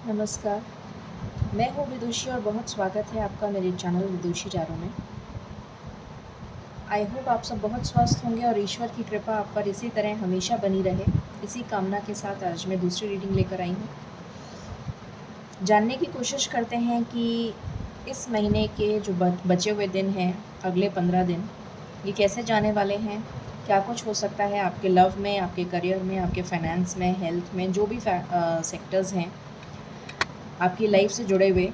नमस्कार, मैं हूँ विदुषी और बहुत स्वागत है आपका मेरे चैनल विदुषी टैरो में। आई होप आप सब बहुत स्वस्थ होंगे और ईश्वर की कृपा आप पर इसी तरह हमेशा बनी रहे। इसी कामना के साथ आज मैं दूसरी रीडिंग लेकर आई हूँ। जानने की कोशिश करते हैं कि इस महीने के जो बचे हुए दिन हैं, अगले 15 दिन, ये कैसे जाने वाले हैं, क्या कुछ हो सकता है आपके लव में, आपके करियर में, आपके फाइनेंस में, हेल्थ में, जो भी सेक्टर्स हैं आपकी लाइफ से जुड़े हुए,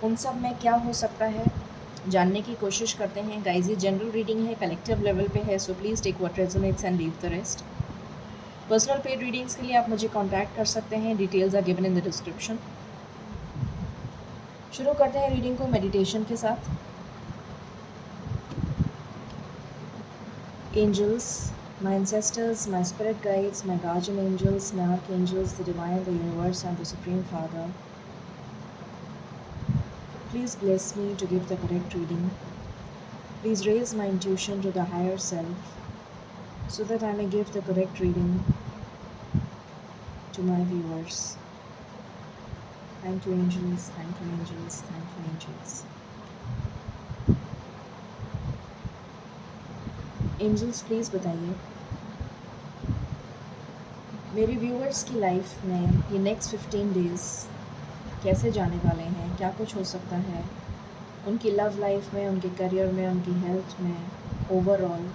उन सब में क्या हो सकता है, जानने की कोशिश करते हैं। गाइस, ये जनरल रीडिंग है, कलेक्टिव लेवल पे है, so please take what resonates and leave the rest. Personal paid readings के लिए आप मुझे कांटेक्ट कर सकते हैं, details are given in the description. शुरू करते हैं रीडिंग को मेडिटेशन के साथ। Angels, my ancestors, my spirit guides, my guardian angels, my archangels, the divine, the universe and the supreme father, please bless me to give the correct reading. Please raise my intuition to the higher self so that I may give the correct reading to my viewers. Thank you, angels. Thank you, angels. Thank you, angels. Angels please बताइए मेरे viewers की life में ये next 15 days कैसे जाने वाले हैं, क्या कुछ हो सकता है उनकी लव लाइफ में, उनके करियर में, उनकी हेल्थ में, ओवरऑल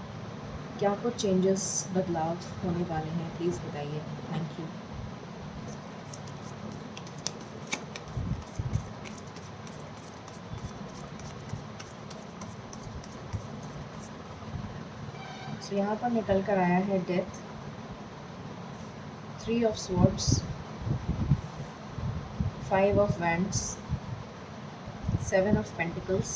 क्या कुछ चेंजेस, बदलाव होने वाले हैं, प्लीज़ बताइए। Thank you. सो यहाँ पर निकल कर आया है death, 3 of swords, 5 of wands, 7 of pentacles,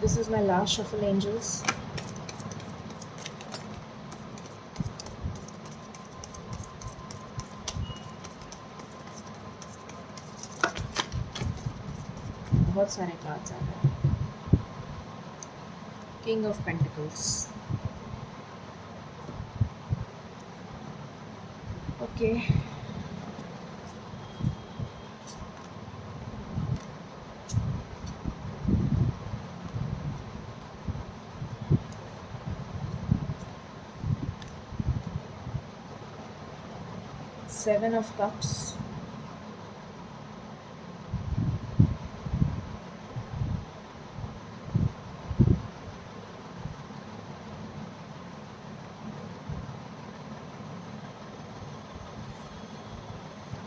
this is my last shuffle, angels. बहुत सारे कार्ड्स आ रहे हैं। King of pentacles, okay. Seven of cups,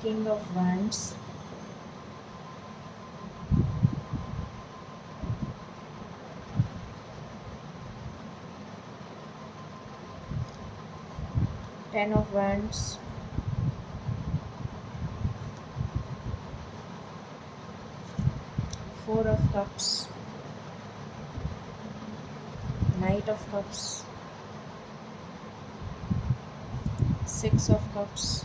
King of Wands, Ten of Wands, Four of Cups, Knight of Cups, Six of Cups,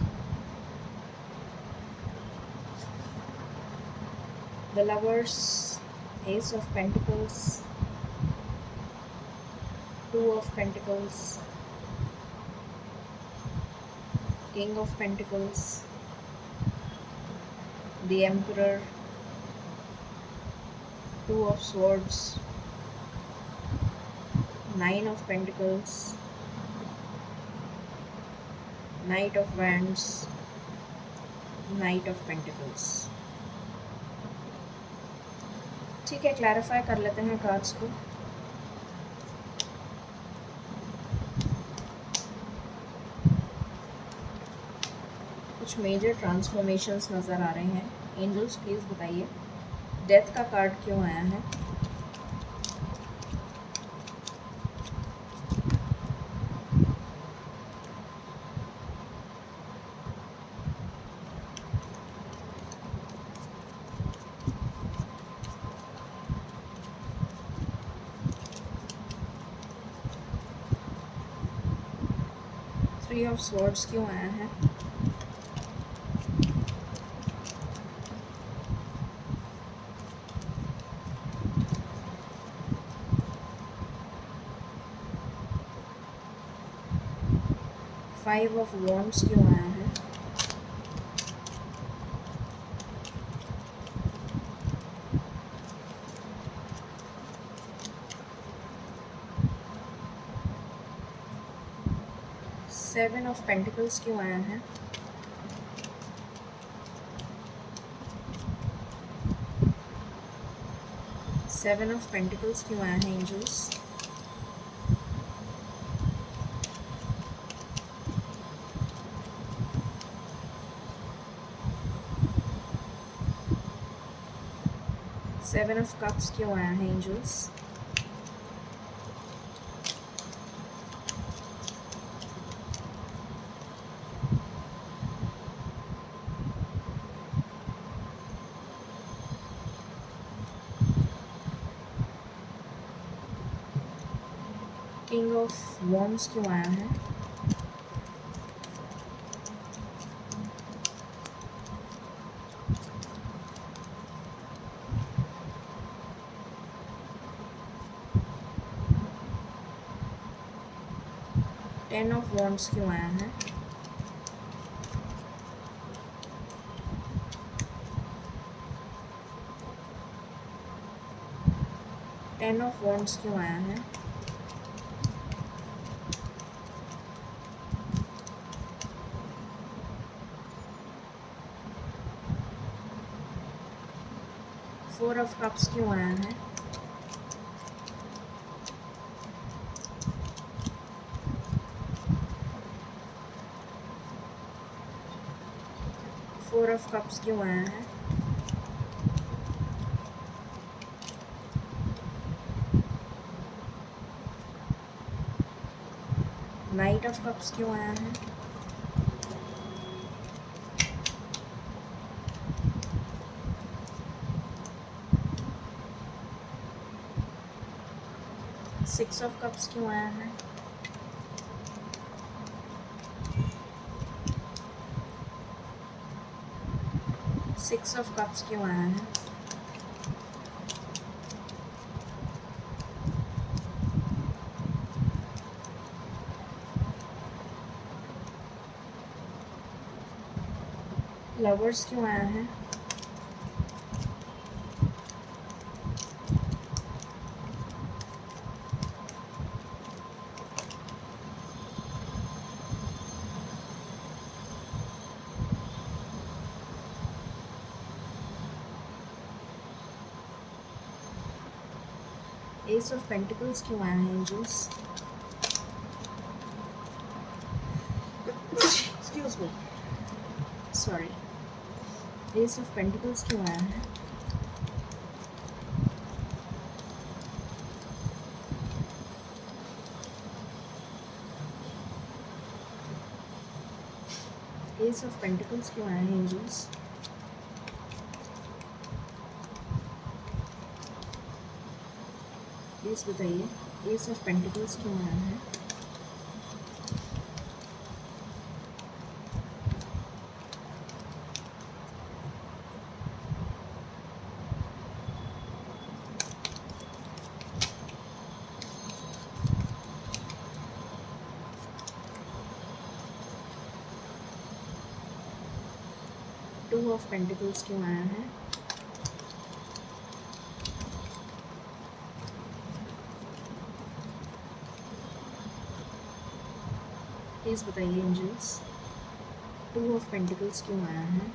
the Lovers, Ace of Pentacles, Two of Pentacles, King of Pentacles, the Emperor, Two of Swords, Nine of Pentacles, Knight of Wands, Knight of Pentacles। ठीक है, clarify कर लेते हैं cards को। कुछ major transformations नज़र आ रहे हैं। एंजल्स प्लीज़ बताइए डेथ का कार्ड क्यों आया है। थ्री ऑफ स्वॉर्ड्स क्यों आया है। फाइव ऑफ वॉन्ड्स क्यों आया है? सेवन ऑफ पेंटिकल्स क्यों आया है? सेवन ऑफ पेंटिकल्स क्यों आया है एंजल्स? सेवन ऑफ कप्स क्यों आया है एंजल्स? किंग ऑफ वॉन्ड्स क्यों आया है? टेन ऑफ वॉन्ड्स क्यों आया है? टेन ऑफ वॉन्ड्स क्यों आया है? फोर ऑफ कप्स क्यों आया है? फोर ऑफ कप्स क्यों आया है? नाइट ऑफ कप्स क्यों आया है? सिक्स ऑफ कप्स क्यों आया है? सिक्स ऑफ कप्स क्यों आया है? लवर्स क्यों आया है? एस ऑफ पेंटिकल्स क्यों आया है angels? Excuse me, sorry. Ace of pentacles क्यों आया है? एस ऑफ पेंटिकल्स क्यों आया है एंजल्स? प्लीज़ बताइए एस ऑफ पेंटिकल्स क्यों आया है? टू ऑफ पेंटिकल्स क्यों आया है? प्लीज़ बताइए एंजल्स टू ऑफ पेंटिकल्स क्यों आया है?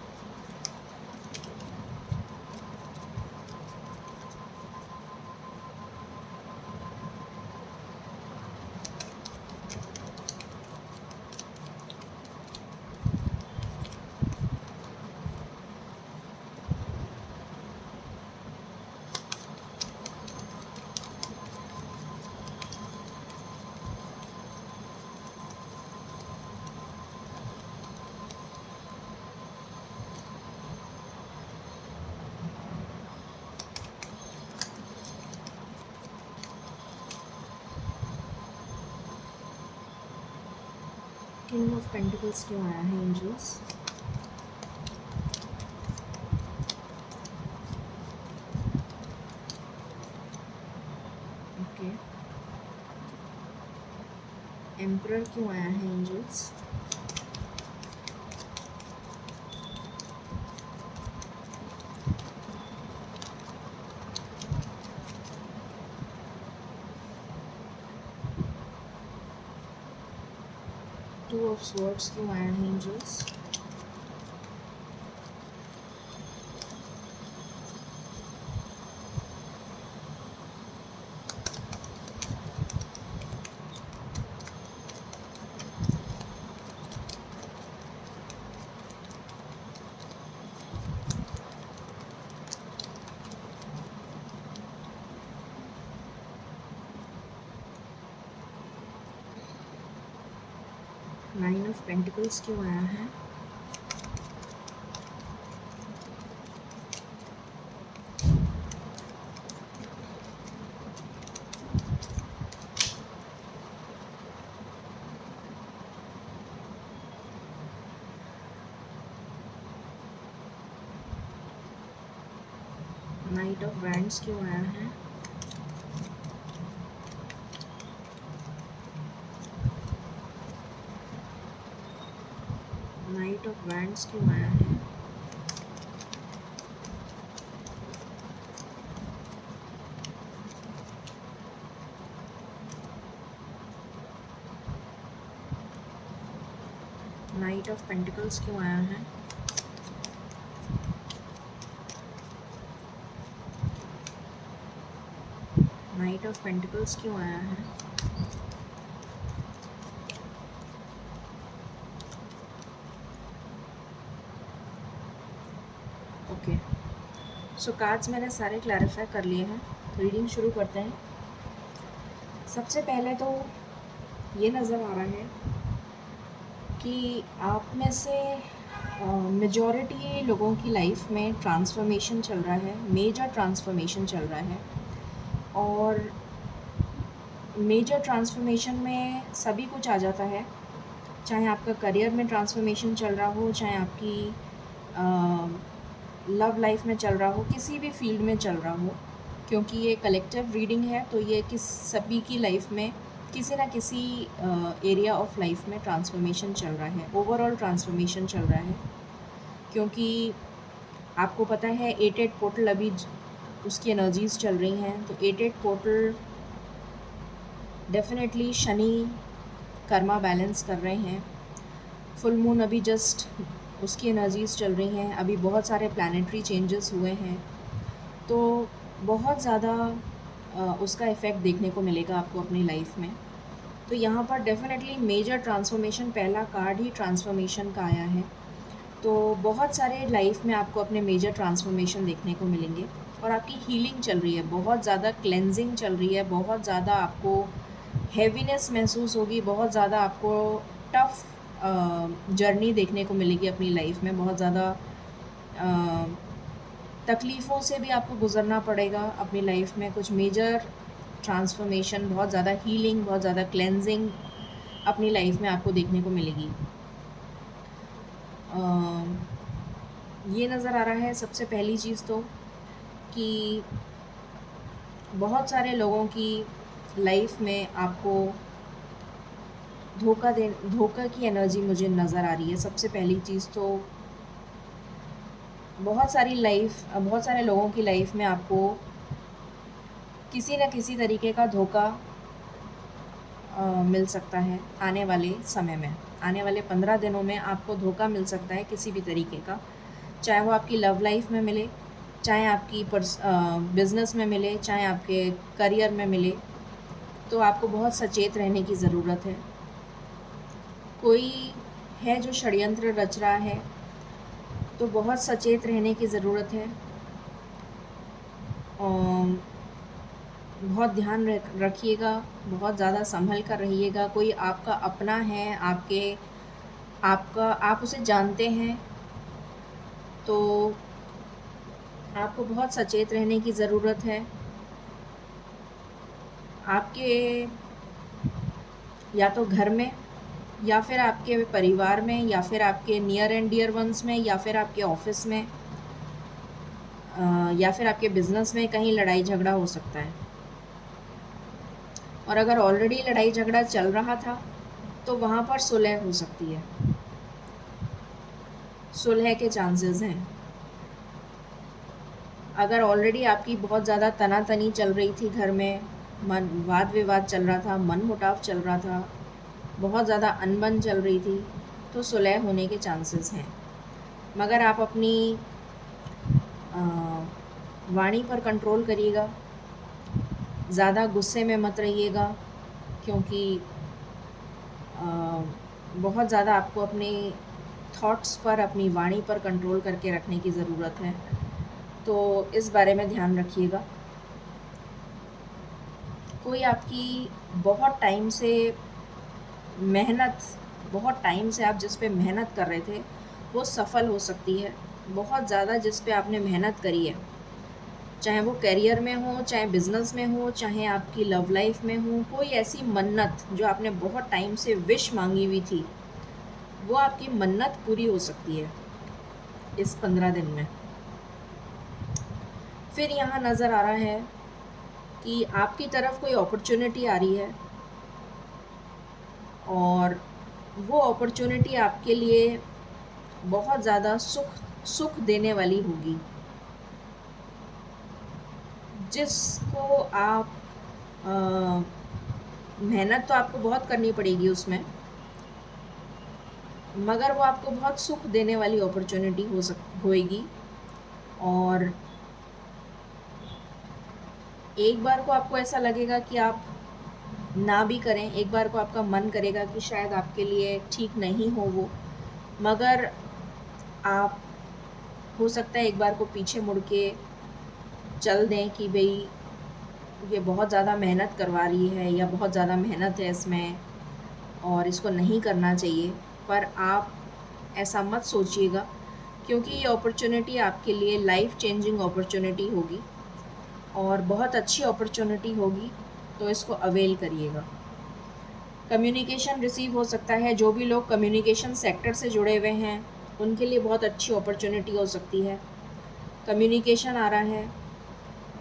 किंग ऑफ पेंटिकल्स क्यों आया है एंजल्स? ओके, एम्परर क्यों आया है एंजल्स? टू ऑफ स्वॉर्ड्स क्यों आया है एंजल्स? नाइन ऑफ पेंटिकल्स क्यों आया है? नाइट ऑफ वैंड्स क्यों आया है? नाइट ऑफ वैंड्स क्यों आया है? नाइट ऑफ पेंटिकल्स क्यों आया है? नाइट ऑफ पेंटिकल्स क्यों आया है? ओके, सो कार्ड्स मैंने सारे क्लैरिफाई कर लिए हैं। रीडिंग शुरू करते हैं। सबसे पहले तो ये नज़र आ रहा है कि आप में से मेजॉरिटी लोगों की लाइफ में ट्रांसफॉर्मेशन चल रहा है, मेजर ट्रांसफॉर्मेशन चल रहा है। और मेजर ट्रांसफॉर्मेशन में सभी कुछ आ जाता है, चाहे आपका करियर में ट्रांसफॉर्मेशन चल रहा हो, चाहे आपकी लव लाइफ में चल रहा हो, किसी भी फील्ड में चल रहा हो, क्योंकि ये कलेक्टिव रीडिंग है तो ये सभी की लाइफ में किसी ना किसी एरिया ऑफ लाइफ में ट्रांसफॉर्मेशन चल रहा है, ओवरऑल ट्रांसफॉर्मेशन चल रहा है। क्योंकि आपको पता है 8 पोर्टल अभी उसकी एनर्जीज़ चल रही हैं, तो 8 portal definitely Shani Karma balance कर रहे हैं। फुल मून अभी जस्ट उसकी एनर्जीज़ चल रही हैं, अभी बहुत सारे प्लानिटरी चेंजेस हुए हैं, तो बहुत ज़्यादा उसका इफ़ेक्ट देखने को मिलेगा आपको अपनी लाइफ में। तो यहाँ पर डेफिनेटली मेजर ट्रांसफॉर्मेशन, पहला कार्ड ही ट्रांसफॉर्मेशन का आया है, तो बहुत सारे लाइफ में आपको अपने मेजर ट्रांसफॉर्मेशन देखने को मिलेंगे। और आपकी हीलिंग चल रही है, बहुत ज़्यादा क्लेंजिंग चल रही है, बहुत ज़्यादा आपको हैवीनेस महसूस होगी, बहुत ज़्यादा आपको टफ़ जर्नी देखने को मिलेगी अपनी लाइफ में, बहुत ज़्यादा तकलीफ़ों से भी आपको गुज़रना पड़ेगा अपनी लाइफ में। कुछ मेजर ट्रांसफॉर्मेशन, बहुत ज़्यादा हीलिंग, बहुत ज़्यादा क्लेंजिंग अपनी लाइफ में आपको देखने को मिलेगी। ये नज़र आ रहा है सबसे पहली चीज़ तो कि बहुत सारे लोगों की लाइफ में आपको धोखा की एनर्जी मुझे नज़र आ रही है। सबसे पहली चीज़ तो बहुत सारे लोगों की लाइफ में आपको किसी न किसी तरीके का धोखा मिल सकता है। आने वाले समय में, आने वाले 15 दिनों में आपको धोखा मिल सकता है किसी भी तरीके का, चाहे वो आपकी लव लाइफ में मिले, चाहे आपकी बिज़नेस में मिले, चाहे आपके करियर में मिले। तो आपको बहुत सचेत रहने की ज़रूरत है। कोई है जो षड्यंत्र रच रहा है, तो बहुत सचेत रहने की ज़रूरत है। बहुत ध्यान रखिएगा, बहुत ज़्यादा संभल कर रहिएगा। कोई आपका अपना है, आप उसे जानते हैं, तो आपको बहुत सचेत रहने की ज़रूरत है। आपके या तो घर में, या फिर आपके परिवार में, या फिर आपके नियर एंड डियर वंस में, या फिर आपके ऑफिस में, या फिर आपके बिज़नेस में कहीं लड़ाई झगड़ा हो सकता है। और अगर ऑलरेडी लड़ाई झगड़ा चल रहा था तो वहाँ पर सुलह हो सकती है, सुलह के चांसेस हैं। अगर ऑलरेडी आपकी बहुत ज़्यादा तना-तनी चल रही थी घर में, वाद विवाद चल रहा था, मनमुटाव चल रहा था, बहुत ज़्यादा अनबन चल रही थी, तो सुलह होने के चांसेस हैं। मगर आप अपनी वाणी पर कंट्रोल करिएगा, ज़्यादा गुस्से में मत रहिएगा, क्योंकि बहुत ज़्यादा आपको अपने थॉट्स पर, अपनी वाणी पर कंट्रोल करके रखने की ज़रूरत है। तो इस बारे में ध्यान रखिएगा। कोई आपकी बहुत टाइम से मेहनत, बहुत टाइम से आप जिस पे मेहनत कर रहे थे, वो सफल हो सकती है। बहुत ज़्यादा जिस पे आपने मेहनत करी है, चाहे वो करियर में हो, चाहे बिज़नेस में हो, चाहे आपकी लव लाइफ में हो, कोई ऐसी मन्नत जो आपने बहुत टाइम से विश मांगी हुई थी, वो आपकी मन्नत पूरी हो सकती है इस 15 दिन में। फिर यहाँ नज़र आ रहा है कि आपकी तरफ कोई अपॉर्चुनिटी आ रही है, और वो अपॉर्चुनिटी आपके लिए बहुत ज़्यादा सुख देने वाली होगी, जिसको आप मेहनत तो आपको बहुत करनी पड़ेगी उसमें, मगर वो आपको बहुत सुख देने वाली अपॉर्चुनिटी होएगी। और एक बार को आपको ऐसा लगेगा कि आप ना भी करें, एक बार को आपका मन करेगा कि शायद आपके लिए ठीक नहीं हो वो, मगर आप, हो सकता है एक बार को पीछे मुड़ के चल दें कि भई ये बहुत ज़्यादा मेहनत करवा रही है, या बहुत ज़्यादा मेहनत है इसमें और इसको नहीं करना चाहिए। पर आप ऐसा मत सोचिएगा, क्योंकि ये अपॉर्चुनिटी आपके लिए लाइफ चेंजिंग अपॉर्चुनिटी होगी, और बहुत अच्छी अपॉर्चुनिटी होगी, तो इसको अवेल करिएगा। कम्युनिकेशन रिसीव हो सकता है, जो भी लोग कम्युनिकेशन सेक्टर से जुड़े हुए हैं उनके लिए बहुत अच्छी अपॉर्चुनिटी हो सकती है। कम्युनिकेशन आ रहा है,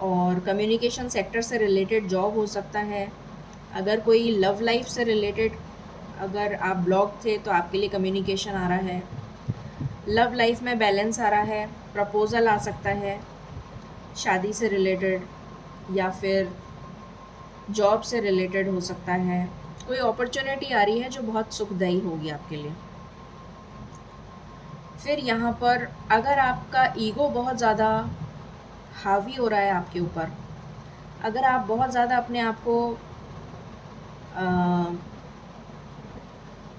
और कम्युनिकेशन सेक्टर से रिलेटेड जॉब हो सकता है। अगर कोई लव लाइफ से रिलेटेड, अगर आप ब्लॉक थे तो आपके लिए कम्युनिकेशन आ रहा है। लव लाइफ में बैलेंस आ रहा है, प्रपोज़ल आ सकता है शादी से रिलेटेड, या फिर जॉब से रिलेटेड हो सकता है। कोई अपॉर्चुनिटी आ रही है जो बहुत सुखदायी होगी आपके लिए। फिर यहाँ पर अगर आपका ईगो बहुत ज़्यादा हावी हो रहा है आपके ऊपर, अगर आप बहुत ज़्यादा अपने आप को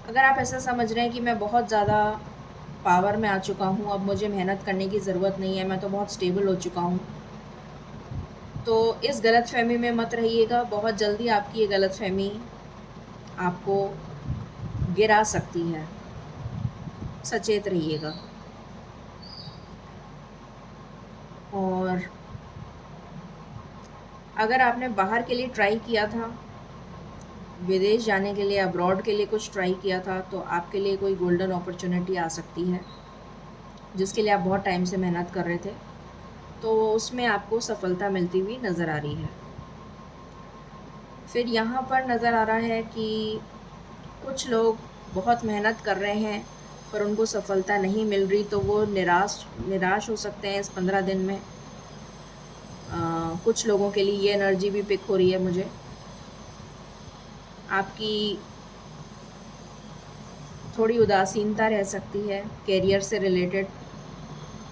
अगर आप ऐसा समझ रहे हैं कि मैं बहुत ज़्यादा पावर में आ चुका हूँ, अब मुझे मेहनत करने की ज़रूरत नहीं है, मैं तो बहुत स्टेबल हो चुका हूँ, तो इस गलतफ़हमी में मत रहिएगा। बहुत जल्दी आपकी ये गलतफ़हमी आपको गिरा सकती है, सचेत रहिएगा। और अगर आपने बाहर के लिए ट्राई किया था, विदेश जाने के लिए, अब्रॉड के लिए कुछ ट्राई किया था, तो आपके लिए कोई गोल्डन अपॉर्चुनिटी आ सकती है, जिसके लिए आप बहुत टाइम से मेहनत कर रहे थे, तो उसमें आपको सफलता मिलती हुई नज़र आ रही है। फिर यहाँ पर नज़र आ रहा है कि कुछ लोग बहुत मेहनत कर रहे हैं पर उनको सफलता नहीं मिल रही, तो वो निराश हो सकते हैं इस 15 दिन में। कुछ लोगों के लिए ये एनर्जी भी पिक हो रही है मुझे। आपकी थोड़ी उदासीनता रह सकती है करियर से रिलेटेड,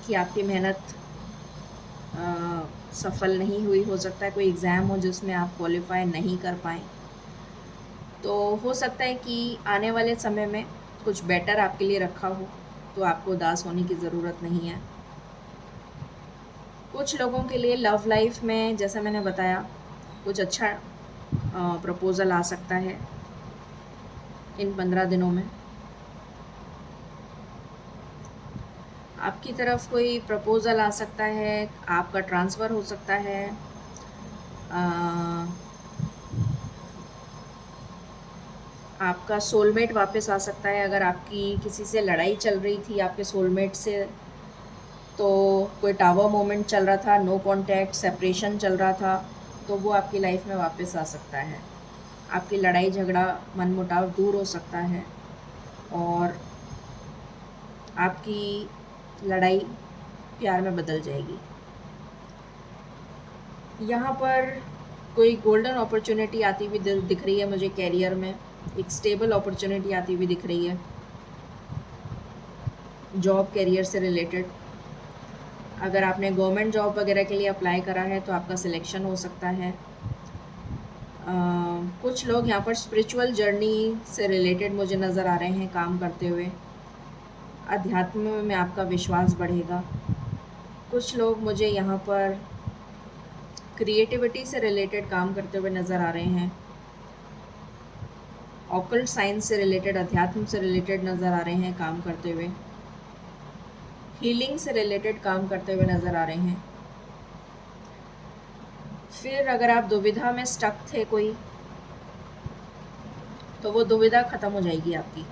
कि आपकी मेहनत सफल नहीं हुई। हो सकता है कोई एग्ज़ाम हो जिसमें आप क्वालिफाई नहीं कर पाएँ, तो हो सकता है कि आने वाले समय में कुछ बेटर आपके लिए रखा हो, तो आपको उदास होने की ज़रूरत नहीं है। कुछ लोगों के लिए लव लाइफ में, जैसा मैंने बताया, कुछ अच्छा प्रपोज़ल आ सकता है इन 15 दिनों में। आपकी तरफ कोई प्रपोज़ल आ सकता है, आपका ट्रांसफ़र हो सकता है, आपका सोलमेट वापस आ सकता है। अगर आपकी किसी से लड़ाई चल रही थी आपके सोलमेट से, तो कोई टावर मोमेंट चल रहा था, नो कॉन्टैक्ट, सेपरेशन चल रहा था, तो वो आपकी लाइफ में वापस आ सकता है। आपकी लड़ाई झगड़ा मनमुटाव दूर हो सकता है और आपकी लड़ाई प्यार में बदल जाएगी। यहाँ पर कोई गोल्डन अपॉर्चुनिटी आती हुई दिख रही है मुझे कैरियर में, एक स्टेबल अपॉर्चुनिटी आती हुई दिख रही है जॉब कैरियर से रिलेटेड। अगर आपने गवर्नमेंट जॉब वगैरह के लिए अप्लाई करा है तो आपका सिलेक्शन हो सकता है। कुछ लोग यहाँ पर स्पिरिचुअल जर्नी से रिलेटेड मुझे नज़र आ रहे हैं काम करते हुए। अध्यात्म में आपका विश्वास बढ़ेगा। कुछ लोग मुझे यहाँ पर क्रिएटिविटी से रिलेटेड काम करते हुए नज़र आ रहे हैं। ऑकल्ट साइंस से रिलेटेड, अध्यात्म से रिलेटेड नज़र आ रहे हैं काम करते हुए। हीलिंग से रिलेटेड काम करते हुए नज़र आ रहे हैं। फिर अगर आप दुविधा में स्टक थे कोई, तो वो दुविधा ख़त्म हो जाएगी आपकी।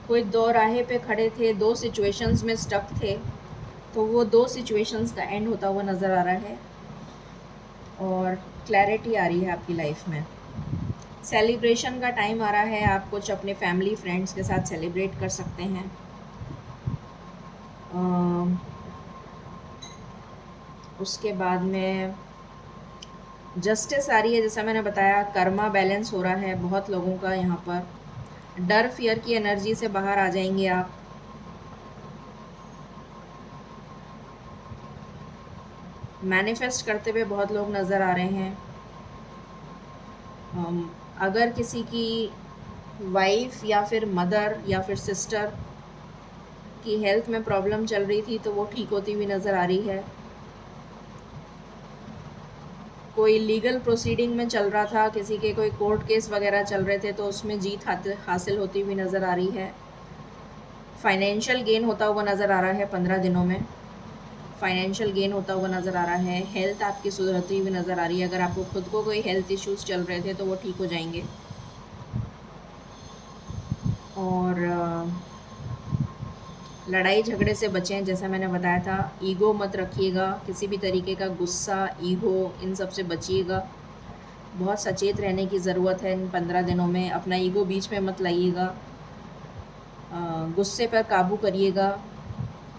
कोई दो राहे पे खड़े थे, दो सिचुएशंस में स्टक थे, तो वो दो सिचुएशंस का एंड होता हुआ नज़र आ रहा है और क्लैरिटी आ रही है आपकी लाइफ में। सेलिब्रेशन का टाइम आ रहा है, आप कुछ अपने फैमिली फ्रेंड्स के साथ सेलिब्रेट कर सकते हैं। उसके बाद में जस्टिस आ रही है, जैसा मैंने बताया कर्मा बैलेंस हो रहा है बहुत लोगों का। यहाँ पर डर फियर की एनर्जी से बाहर आ जाएंगे आप। मैनिफेस्ट करते हुए बहुत लोग नज़र आ रहे हैं। अगर किसी की वाइफ या फिर मदर या फिर सिस्टर की हेल्थ में प्रॉब्लम चल रही थी तो वो ठीक होती हुई नज़र आ रही है। कोई लीगल प्रोसीडिंग में चल रहा था, किसी के कोई कोर्ट केस वगैरह चल रहे थे, तो उसमें जीत हासिल होती हुई नज़र आ रही है। फाइनेंशियल गेन होता हुआ नज़र आ रहा है 15 दिनों में। फाइनेंशियल गेन होता हुआ नज़र आ रहा है। हेल्थ आपकी सुधरती हुई नज़र आ रही है। अगर आपको खुद को कोई हेल्थ इश्यूज़ चल रहे थे तो वो ठीक हो जाएंगे। और लड़ाई झगड़े से बचें, जैसा मैंने बताया था। ईगो मत रखिएगा, किसी भी तरीके का गुस्सा, ईगो, इन सब से बचिएगा। बहुत सचेत रहने की ज़रूरत है इन 15 दिनों में। अपना ईगो बीच में मत लाइएगा। गुस्से पर काबू करिएगा,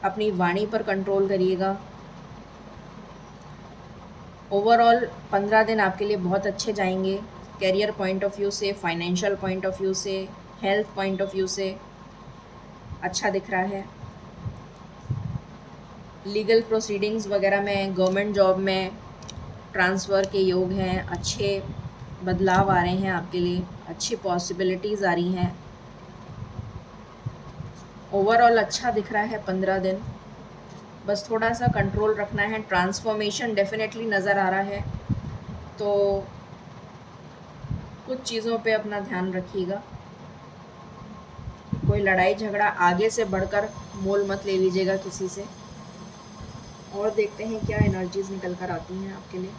अपनी वाणी पर कंट्रोल करिएगा। ओवरऑल 15 दिन आपके लिए बहुत अच्छे जाएंगे, कैरियर पॉइंट ऑफ व्यू से, फाइनेंशियल पॉइंट ऑफ व्यू से, हेल्थ पॉइंट ऑफ व्यू से अच्छा दिख रहा है। लीगल प्रोसीडिंग्स वगैरह में, गवर्नमेंट जॉब में ट्रांसफ़र के योग हैं। अच्छे बदलाव आ रहे हैं आपके लिए, अच्छी पॉसिबिलिटीज़ आ रही हैं। ओवरऑल अच्छा दिख रहा है 15 दिन। बस थोड़ा सा कंट्रोल रखना है। ट्रांसफॉर्मेशन डेफिनेटली नज़र आ रहा है, तो कुछ चीज़ों पे अपना ध्यान रखिएगा। कोई लड़ाई झगड़ा आगे से बढ़कर मोल मत ले लीजिएगा किसी से। और देखते हैं क्या एनर्जीज़ निकल कर आती हैं आपके लिए।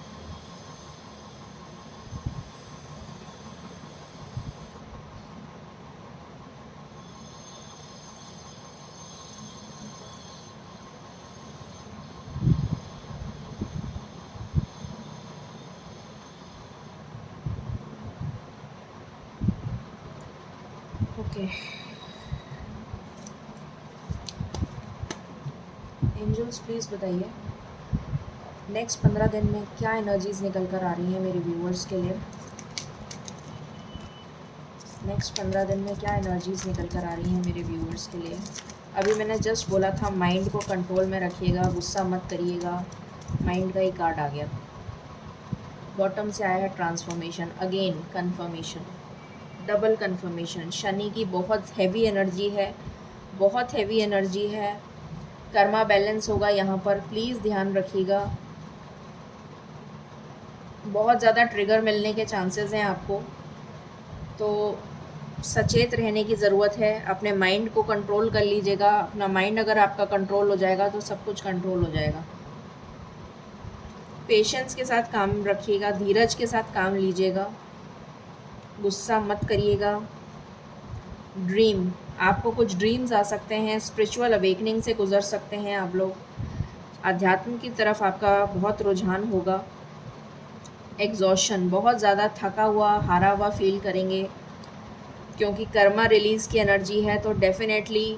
ओके, एंजल्स प्लीज़ बताइए नेक्स्ट 15 दिन में क्या एनर्जीज़ निकल कर आ रही हैं मेरे व्यूअर्स के लिए। नेक्स्ट 15 दिन में क्या एनर्जीज़ निकल कर आ रही हैं मेरे व्यूअर्स के लिए। अभी मैंने जस्ट बोला था माइंड को कंट्रोल में रखिएगा, गुस्सा मत करिएगा। माइंड का ही कार्ड आ गया। बॉटम से आया है transformation, again confirmation, double confirmation. Shani की बहुत हैवी एनर्जी है, बहुत हैवी एनर्जी है। कर्मा बैलेंस होगा यहाँ पर, प्लीज़ ध्यान रखिएगा। बहुत ज़्यादा ट्रिगर मिलने के चांसेस हैं आपको, तो सचेत रहने की ज़रूरत है। अपने माइंड को कंट्रोल कर लीजिएगा। अपना माइंड अगर आपका कंट्रोल हो जाएगा तो सब कुछ कंट्रोल हो जाएगा। पेशेंस के साथ काम रखिएगा, धीरज के साथ काम लीजिएगा, गुस्सा मत करिएगा। ड्रीम, आपको कुछ ड्रीम्स आ सकते हैं, स्पिरिचुअल अवेकनिंग से गुज़र सकते हैं आप लोग। अध्यात्म की तरफ आपका बहुत रुझान होगा, एग्जॉशन, बहुत ज़्यादा थका हुआ हारा हुआ फील करेंगे, क्योंकि कर्मा रिलीज़ की एनर्जी है। तो डेफिनेटली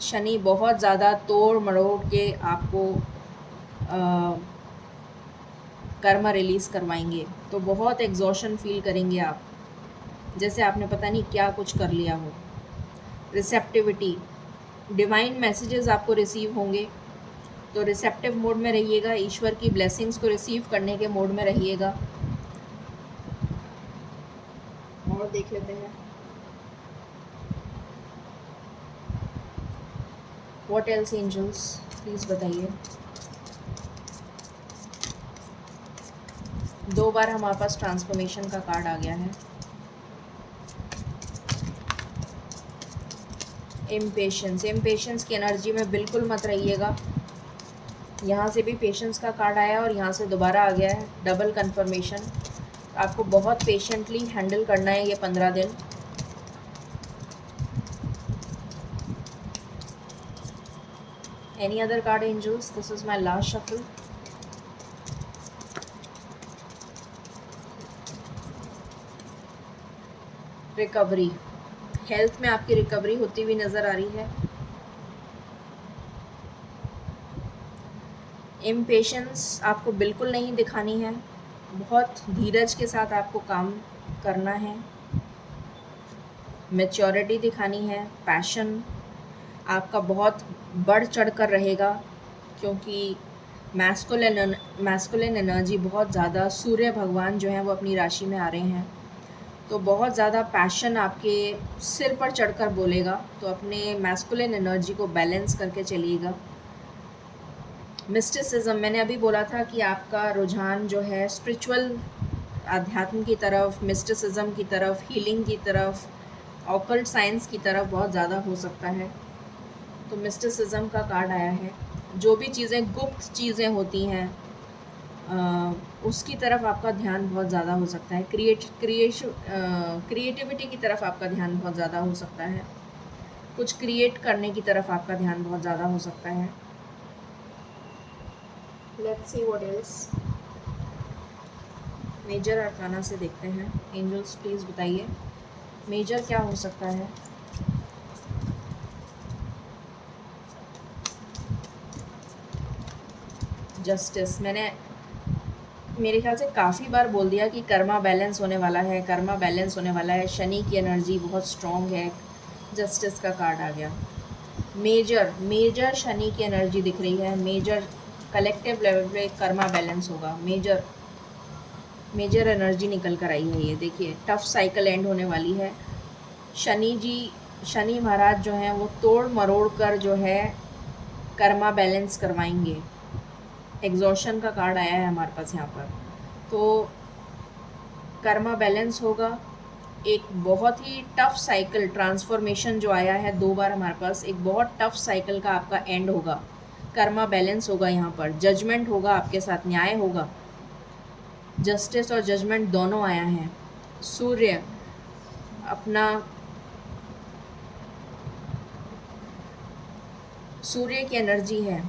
शनि बहुत ज़्यादा तोड़ मरोड़ के आपको कर्मा रिलीज़ करवाएंगे। तो बहुत एग्जॉशन फील करेंगे आप, जैसे आपने पता नहीं क्या कुछ कर लिया हो। रिसेप्टिविटी, डिवाइन मैसेजेस आपको रिसीव होंगे, तो रिसेप्टिव मोड में रहिएगा, ईश्वर की ब्लेसिंग्स को रिसीव करने के मोड में रहिएगा। और देख लेते हैं व्हाट एल्स एंजल्स, प्लीज़ बताइए। 2 बार हमारे पास ट्रांसफॉर्मेशन का कार्ड आ गया है। इम्पेशेंस, इम्पेशेंस की एनर्जी में बिल्कुल मत रहिएगा। यहाँ से भी पेशेंस का कार्ड आया और यहाँ से दोबारा आ गया है, डबल कन्फर्मेशन। आपको बहुत पेशेंटली हैंडल करना है ये 15 दिन। Any other card angels? This is my last shuffle. Recovery, health में आपकी रिकवरी होती हुई नज़र आ रही है। इम्पेशेंस आपको बिल्कुल नहीं दिखानी है, बहुत धीरज के साथ आपको काम करना है। मैच्योरिटी दिखानी है, पैशन आपका बहुत बढ़ चढ़ कर रहेगा, क्योंकि मैस्कुलिन एनर्जी बहुत ज़्यादा, सूर्य भगवान जो हैं वो अपनी राशि में आ रहे हैं, तो बहुत ज़्यादा पैशन आपके सिर पर चढ़कर बोलेगा। तो अपने मैस्कुलिन एनर्जी को बैलेंस करके चलिएगा। मिस्टिसिज्म, मैंने अभी बोला था कि आपका रुझान जो है स्पिरिचुअल, आध्यात्म की तरफ, मिस्टिसिज्म की तरफ, हीलिंग की तरफ, ऑकल्ट साइंस की तरफ बहुत ज़्यादा हो सकता है। तो मिस्टिसिज्म का कार्ड आया है। जो भी चीज़ें गुप्त चीज़ें होती हैं उसकी तरफ आपका ध्यान बहुत ज़्यादा हो सकता है। क्रिएटिविटी की तरफ आपका ध्यान बहुत ज़्यादा हो सकता है। कुछ क्रिएट करने की तरफ आपका ध्यान बहुत ज़्यादा हो सकता है। Let's see what else. Major arcana से देखते हैं। एंजल्स प्लीज़ बताइए मेजर क्या हो सकता है। जस्टिस, मैंने मेरे ख्याल से काफ़ी बार बोल दिया कि कर्मा बैलेंस होने वाला है, कर्मा बैलेंस होने वाला है। शनि की एनर्जी बहुत स्ट्रॉन्ग है। जस्टिस का कार्ड आ गया। मेजर शनि की एनर्जी दिख रही है। मेजर कलेक्टिव लेवल पे कर्मा बैलेंस होगा। मेजर एनर्जी निकल कर आई है। ये देखिए, टफ साइकिल एंड होने वाली है। शनि महाराज जो हैं वो तोड़ मरोड़ कर जो है कर्मा बैलेंस करवाएंगे। एग्जॉशन का कार्ड आया है हमारे पास यहाँ पर। तो कर्मा बैलेंस होगा। एक बहुत ही टफ साइकिल ट्रांसफॉर्मेशन जो आया है 2 बार हमारे पास, एक बहुत टफ साइकिल का आपका एंड होगा। कर्मा बैलेंस होगा, यहाँ पर जजमेंट होगा, आपके साथ न्याय होगा। जस्टिस और जजमेंट दोनों आया है। सूर्य अपना, सूर्य की एनर्जी है,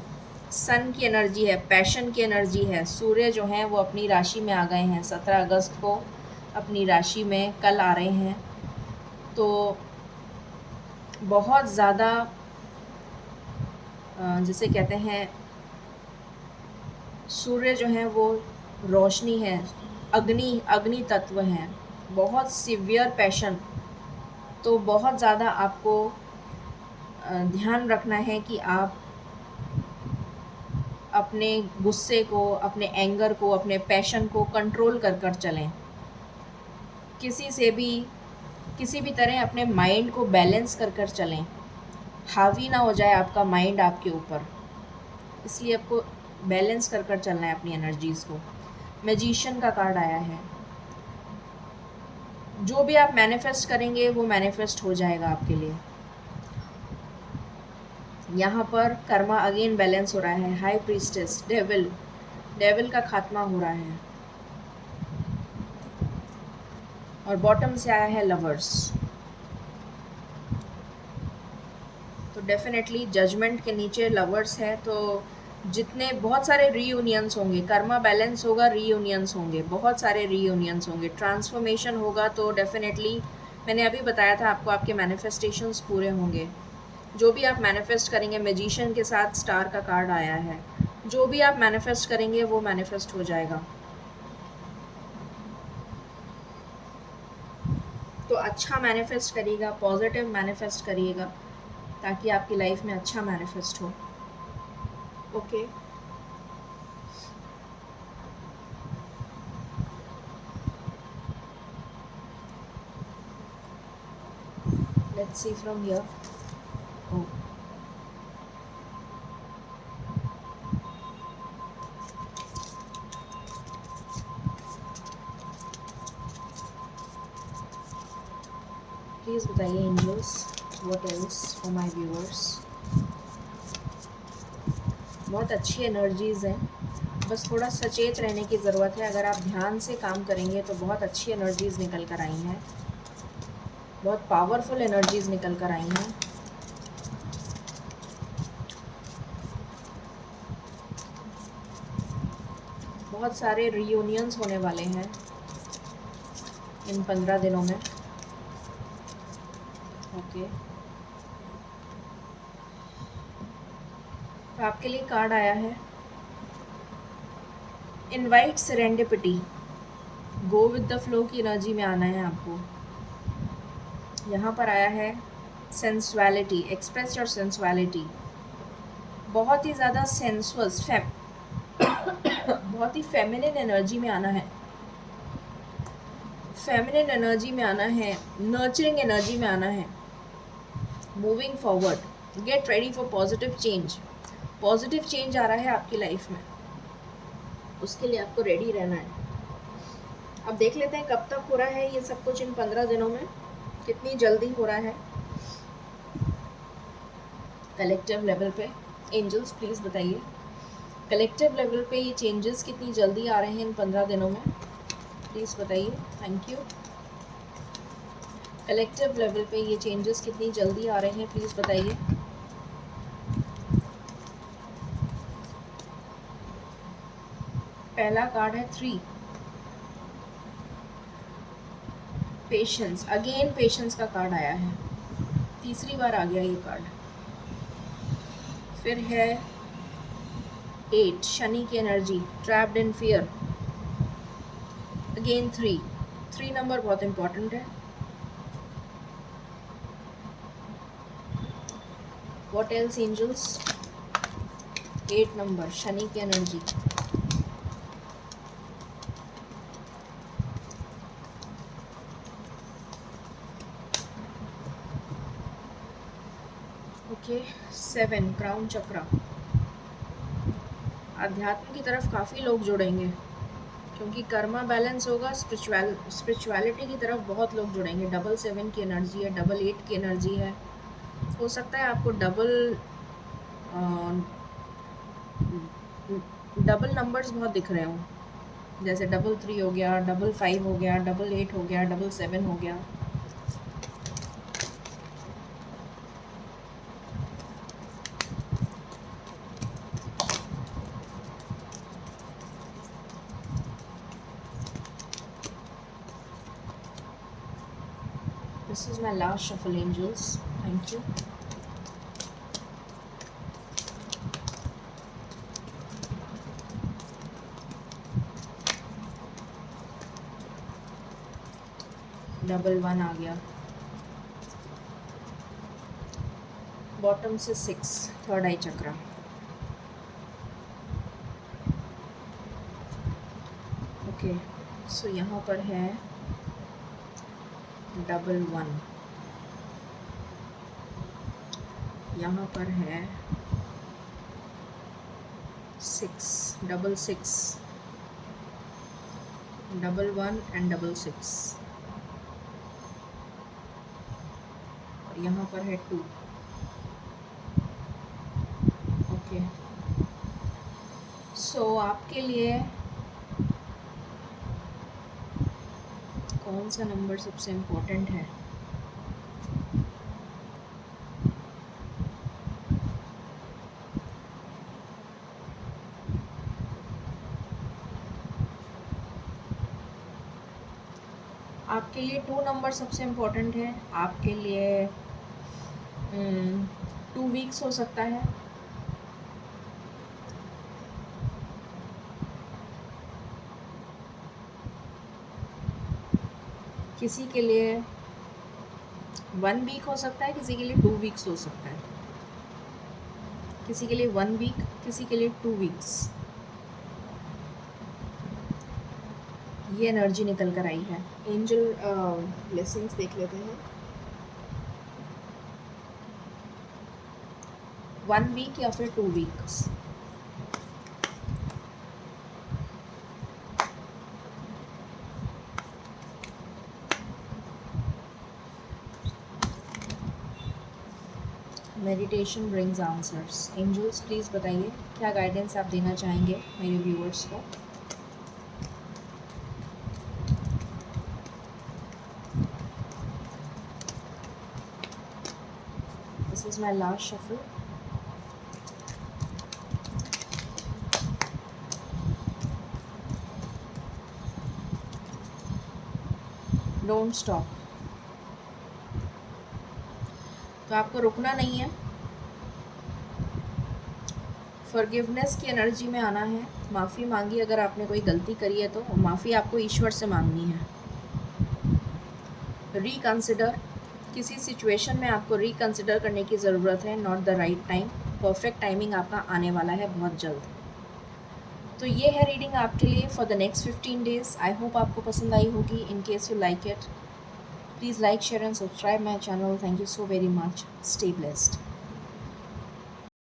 सन की एनर्जी है, पैशन की एनर्जी है। सूर्य जो हैं वो अपनी राशि में आ गए हैं। 17 अगस्त को अपनी राशि में कल आ रहे हैं। तो बहुत ज़्यादा जिसे कहते हैं, सूर्य जो हैं वो रोशनी है, अग्नि तत्व हैं, बहुत सिवियर पैशन। तो बहुत ज़्यादा आपको ध्यान रखना है कि आप अपने गुस्से को, अपने एंगर को, अपने पैशन को कंट्रोल कर चलें। किसी भी तरह अपने माइंड को बैलेंस कर चलें। हावी ना हो जाए आपका माइंड आपके ऊपर, इसलिए आपको बैलेंस कर चलना है अपनी एनर्जीज़ को। मैजिशियन का कार्ड आया है। जो भी आप मैनिफेस्ट करेंगे वो मैनिफेस्ट हो जाएगा आपके लिए। यहाँ पर कर्मा अगेन बैलेंस हो रहा है। हाई प्रीस्टेस, डेविल का खात्मा हो रहा है। और बॉटम से आया है लवर्स। तो डेफिनेटली जजमेंट के नीचे लवर्स है, तो जितने बहुत सारे रीयूनियंस होंगे, कर्मा बैलेंस होगा, रीयूनियंस होंगे, बहुत सारे रीयूनियंस होंगे, ट्रांसफॉर्मेशन होगा, तो डेफिनेटली मैंने अभी बताया था आपको, आपके मैनिफेस्टेशंस पूरे होंगे। जो भी आप मैनिफेस्ट करेंगे, मैजिशियन के साथ स्टार का कार्ड आया है, जो भी आप मैनिफेस्ट करेंगे वो मैनिफेस्ट हो जाएगा। तो अच्छा मैनिफेस्ट करिएगा, पॉजिटिव मैनिफेस्ट करिएगा, ताकि आपकी लाइफ में अच्छा मैनिफेस्ट हो। Okay, let's see from here. Oh, please बताइए angels, what else for my viewers. बहुत अच्छी एनर्जीज़ हैं, बस थोड़ा सचेत रहने की ज़रूरत है। अगर आप ध्यान से काम करेंगे तो बहुत अच्छी एनर्जीज़ निकल कर आई हैं, बहुत पावरफुल एनर्जीज़ निकल कर आई हैं। बहुत सारे रीयूनियंस होने वाले हैं इन 15 दिनों में। ओके, तो आपके लिए कार्ड आया है invite serendipity. Go with the flow की एनर्जी में आना है आपको। यहाँ पर आया है सेंसुअलिटी, एक्सप्रेस योर सेंसुअलिटी। बहुत ही ज़्यादा सेंसुअस, बहुत ही फेमिनिन एनर्जी में आना है, फेमिनिन एनर्जी में आना है, नर्चरिंग एनर्जी में आना है। Moving forward, get ready for positive change. Positive change आ रहा है आपकी लाइफ में, उसके लिए आपको रेडी रहना है। अब देख लेते हैं कब तक हो रहा है ये सब कुछ इन 15 दिनों में, कितनी जल्दी हो रहा है कलेक्टिव लेवल पे। एंजल्स प्लीज़ बताइए, कलेक्टिव लेवल पे ये चेंजेस कितनी जल्दी आ रहे हैं इन 15 दिनों में, प्लीज़ बताइए। Thank you. कलेक्टिव लेवल पे ये चेंजेस कितनी जल्दी आ रहे हैं, प्लीज़ बताइए। पहला कार्ड है 3, पेशेंस। अगेन पेशेंस का कार्ड आया है, तीसरी बार आ गया ये कार्ड। फिर है 8, शनि की energy, trapped in fear. Again 3 number बहुत इंपॉर्टेंट है। What else angels, 8 number, Shani की एनर्जी। ओके, 7, क्राउन चक्रा। अध्यात्म की तरफ काफ़ी लोग जुड़ेंगे, क्योंकि कर्मा बैलेंस होगा, स्पिरिचुअलिटी की तरफ बहुत लोग जुड़ेंगे। 7 की एनर्जी है, 8 की एनर्जी है। हो सकता है आपको डबल नंबर्स बहुत दिख रहे हों, जैसे 3 हो गया, 5 हो गया, 8 हो गया, 7 हो गया। This is my last shuffle, angels. Thank you. Double 1 आ गया, बॉटम से 6, थर्ड आई चक्रा। ओके, सो यहाँ पर है 1, यहाँ पर है 6, 6, 1 एंड 6, और यहाँ पर है 2। ओके, सो आपके लिए कौन सा नंबर सबसे इम्पोर्टेंट है? आपके लिए 2 नंबर सबसे इम्पोर्टेंट है। आपके लिए 2 वीक्स हो सकता है। किसी के लिए 1 वीक हो सकता है, किसी के लिए 2 वीक्स हो सकता है। किसी के लिए 1 वीक, किसी के लिए 2 वीक्स। ये एनर्जी निकल कर आई है। एंजल ब्लेसिंग्स देख लेते हैं। 1 वीक या फिर 2 weeks. Meditation brings answers. Angels please बताइए क्या गाइडेंस आप देना चाहेंगे मेरे व्यूअर्स को। This is my last shuffle. Don't stop. तो आपको रुकना नहीं है। फॉरगिवनेस की एनर्जी में आना है। माफ़ी मांगी अगर आपने कोई गलती करी है तो माफ़ी आपको ईश्वर से मांगनी है। रिकंसिडर। किसी सिचुएशन में आपको रिकंसिडर करने की ज़रूरत है। Not the right time. Perfect timing आपका आने वाला है बहुत जल्द। तो ये है रीडिंग आपके लिए for the next 15 days. I hope आपको पसंद आई होगी। In case you like it, please like, share and subscribe my channel. Thank you so very much. Stay blessed.